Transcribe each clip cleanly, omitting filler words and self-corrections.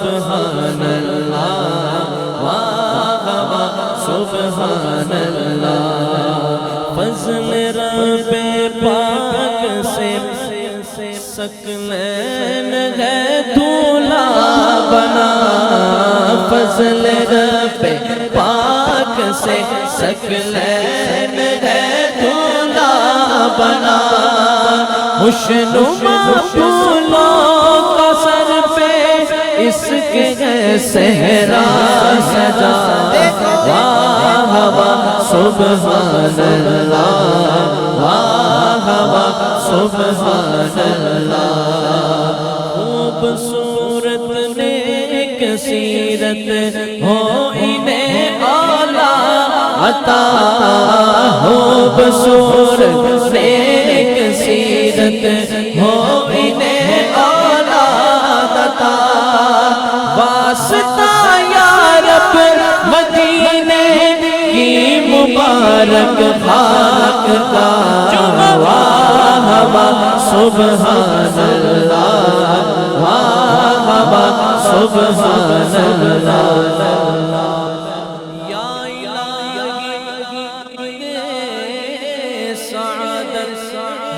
سبحان اللہ واہ واہ سبحان اللہ فضل رب پاک سے ثقلین ہے دولہا بنا فضل رب پاک سے ثقلین ہے دولہا بنا خوشنما پھولوں کا سر پہ اس کے صحرا سجا واہ واہ سبحان اللہ واہ واہ سبحان اللہ خوبصورت نیک سیرت ہو انہیں اولا عطا خوبصورت نیک سیرت ہو انہیں اولاد عطا واسطہ یا رب مدینے کی مبارک خاک کا واہ واہ سبحان اللہ واہ واہ سبحان اللہ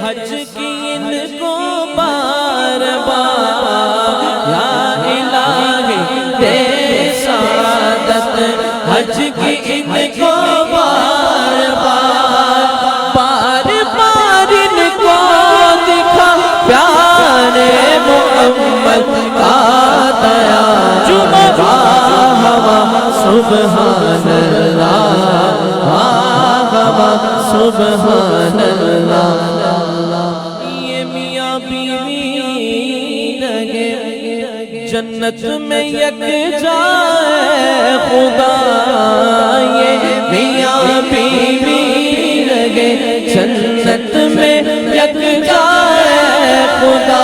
حج کی ان کو بار بار یا الہی دے سعادت حج کی ان کو بار بار ان کو دکھا پیارے محمد کا دیا واہ واہ سبحان اللہ واہ واہ سبحان اللہ جنت میں یک جائے خدا یہ میاں بیوی لگے جنت میں یک جائے خدا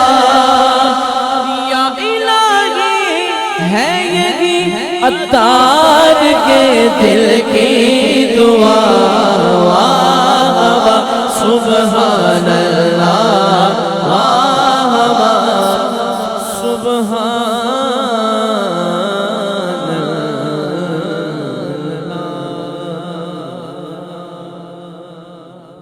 یا الہی ہے یہی عطار کے دل کی دعا واہ واہ سبحان اللہ